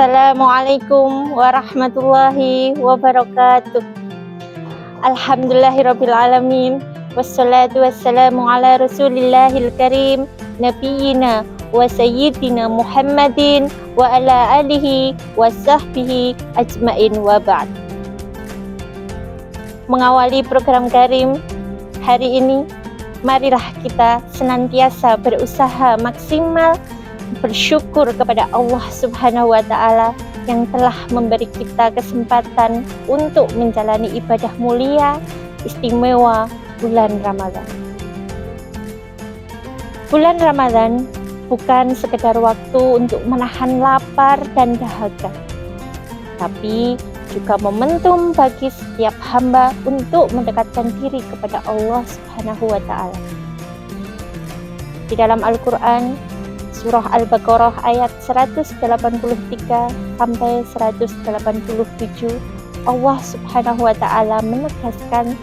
Assalamualaikum warahmatullahi wabarakatuh. Alhamdulillahirabbil alamin. Wassalatu wassalamu ala Rasulillahil karim nabiyina wa sayyidina Muhammadin wa ala alihi wa sahbihi ajmain wa ba'd. Mengawali program Karim hari ini, marilah kita senantiasa berusaha maksimal bersyukur kepada Allah Subhanahu wa Ta'ala yang telah memberi kita kesempatan untuk menjalani ibadah mulia istimewa bulan Ramadan. Bulan Ramadan bukan sekedar waktu untuk menahan lapar dan dahaga, tapi juga momentum bagi setiap hamba untuk mendekatkan diri kepada Allah Subhanahu wa Ta'ala. Di dalam Al-Quran, Surah Al-Baqarah ayat 183 sampai 187, Allah Subhanahu wa Ta'ala menegaskan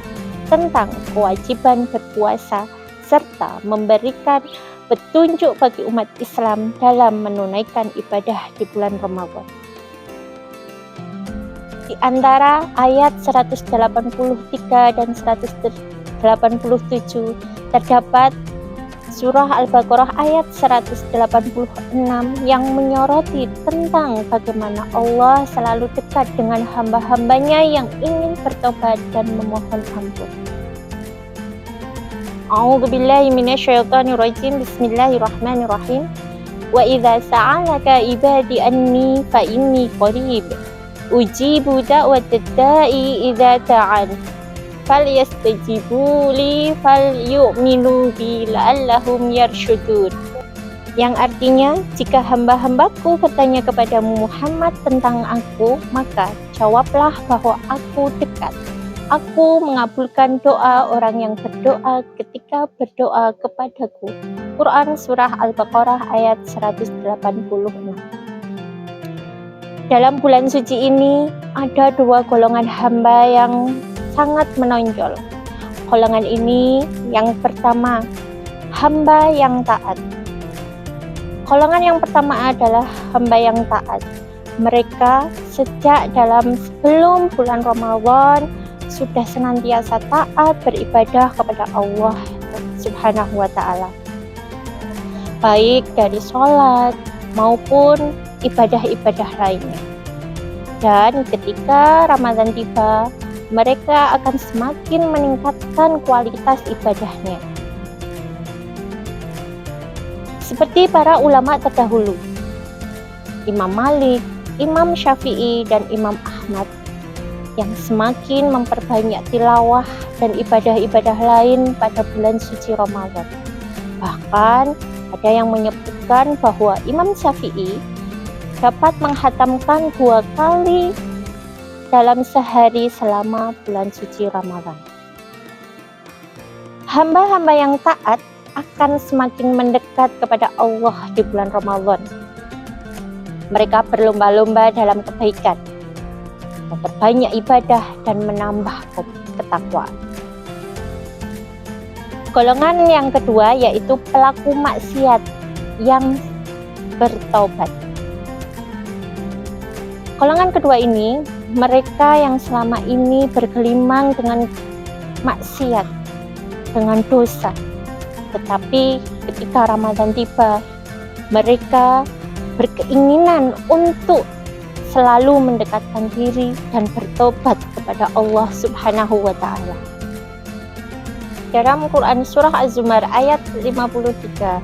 tentang kewajiban berpuasa serta memberikan petunjuk bagi umat Islam dalam menunaikan ibadah di bulan Ramadan. Di antara ayat 183 dan 187 terdapat Surah Al-Baqarah ayat 186 yang menyoroti tentang bagaimana Allah selalu dekat dengan hamba-hambanya yang ingin bertobat dan memohon ampun. A'udzubillahi minasyaitonirrajim. Bismillahirrahmanirrahim. Wa idza sa'alaka ibadi anni fa inni qarib ujibu da'watad da'i idza ta'an falyastajibu li falyu'minu bi la'allahum yarsyudun. Yang artinya, jika hamba-hambaku bertanya kepadamu Muhammad tentang aku, maka jawablah bahwa aku dekat. Aku mengabulkan doa orang yang berdoa ketika berdoa kepadaku. Quran Surah Al-Baqarah ayat 186. Dalam bulan suci ini, ada dua golongan hamba yang sangat menonjol. Golongan ini yang pertama, hamba yang taat. Golongan yang pertama adalah hamba yang taat. Mereka sejak sebelum bulan Ramadan sudah senantiasa taat beribadah kepada Allah Subhanahu wa Ta'ala, baik dari sholat maupun ibadah-ibadah lainnya. Dan ketika Ramadan tiba, mereka akan semakin meningkatkan kualitas ibadahnya. Seperti para ulama terdahulu, Imam Malik, Imam Syafi'i, dan Imam Ahmad, yang semakin memperbanyak tilawah dan ibadah-ibadah lain pada bulan suci Ramadan. Bahkan ada yang menyebutkan bahwa Imam Syafi'i dapat menghatamkan 2 kali dalam sehari selama bulan suci Ramadan. Hamba-hamba yang taat akan semakin mendekat kepada Allah di bulan Ramadan. Mereka berlomba-lomba dalam kebaikan, memperbanyak ibadah dan menambah ketakwaan. Golongan yang kedua yaitu pelaku maksiat yang bertaubat. Golongan kedua ini mereka yang selama ini bergelimang dengan maksiat, dengan dosa. Tetapi ketika Ramadan tiba, mereka berkeinginan untuk selalu mendekatkan diri dan bertobat kepada Allah Subhanahu wa Ta'ala. Dalam Quran Surah Az-Zumar ayat 53,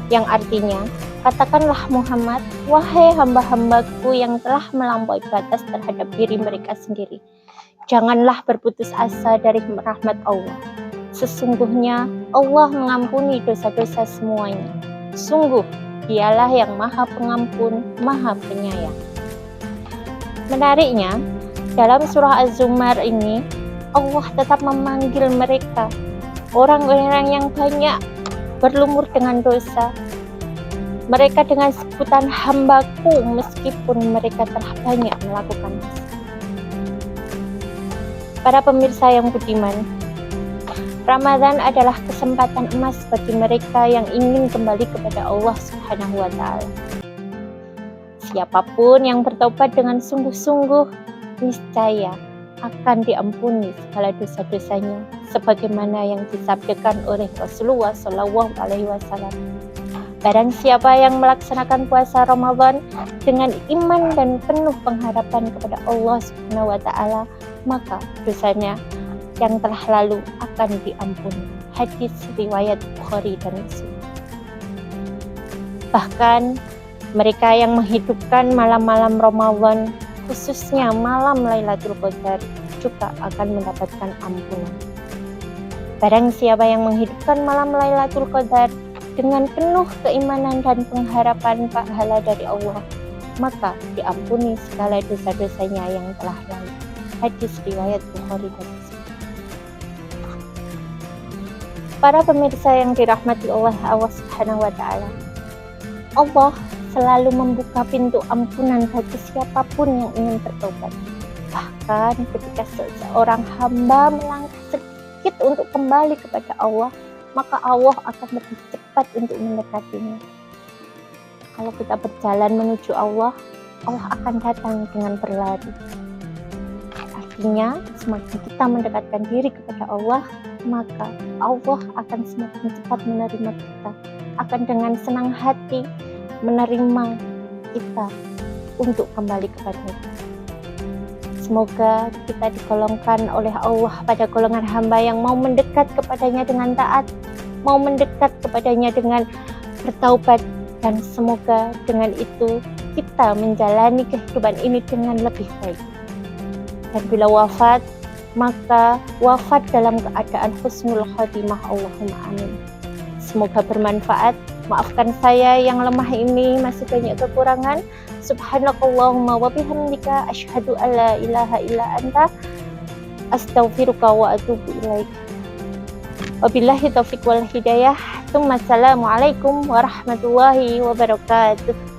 yang artinya, katakanlah Muhammad, wahai hamba-hambaku yang telah melampaui batas terhadap diri mereka sendiri, janganlah berputus asa dari rahmat Allah. Sesungguhnya Allah mengampuni dosa-dosa semuanya. Sungguh Dialah yang Maha Pengampun, Maha Penyayang. Menariknya, dalam surah Az-Zumar ini Allah tetap memanggil mereka, orang-orang yang banyak berlumur dengan dosa, mereka dengan sebutan hambaku meskipun mereka telah banyak melakukan dosa. Para pemirsa yang budiman, Ramadan adalah kesempatan emas bagi mereka yang ingin kembali kepada Allah Subhanahu wa Ta'ala. Siapapun yang bertobat dengan sungguh-sungguh, niscaya akan diampuni segala dosa-dosanya, sebagaimana yang disabdakan oleh Rasulullah SAW. Barang siapa yang melaksanakan puasa Ramadan dengan iman dan penuh pengharapan kepada Allah Subhanahu wa Ta'ala, maka dosanya yang telah lalu akan diampuni. Hadis riwayat Bukhari dan Muslim. Bahkan mereka yang menghidupkan malam-malam Ramadan, khususnya malam Lailatul Qadar, juga akan mendapatkan ampunan. Barang siapa yang menghidupkan malam Lailatul Qadar dengan penuh keimanan dan pengharapan pahala dari Allah, maka diampuni segala dosa-dosanya yang telah lalu. Hadis riwayat Bukhari dan Muslim. Para pemirsa yang dirahmati oleh Allah Subhanahu wa Ta'ala, Allah selalu membuka pintu ampunan bagi siapapun yang ingin bertobat. Bahkan ketika seseorang hamba melangkah sedikit untuk kembali kepada Allah, maka Allah akan lebih cepat untuk mendekatinya. Kalau kita berjalan menuju Allah, Allah akan datang dengan berlari. Artinya, semakin kita mendekatkan diri kepada Allah, maka Allah akan semakin cepat menerima kita, akan dengan senang hati menerima kita untuk kembali kepada-Nya. Semoga kita digolongkan oleh Allah pada golongan hamba yang mau mendekat kepadanya dengan taat, mau mendekat kepadanya dengan bertaubat, dan semoga dengan itu kita menjalani kehidupan ini dengan lebih baik. Dan bila wafat, maka wafat dalam keadaan husnul khotimah. Allahumma amin. Semoga bermanfaat. Maafkan saya yang lemah ini masih banyak kekurangan. Subhanakallahumma wa bihamdika asyhadu an la ilaha illa anta astaghfiruka wa atubu ilaik. Wabillahi taufiq wal hidayah. Assalamualaikum warahmatullahi wabarakatuh.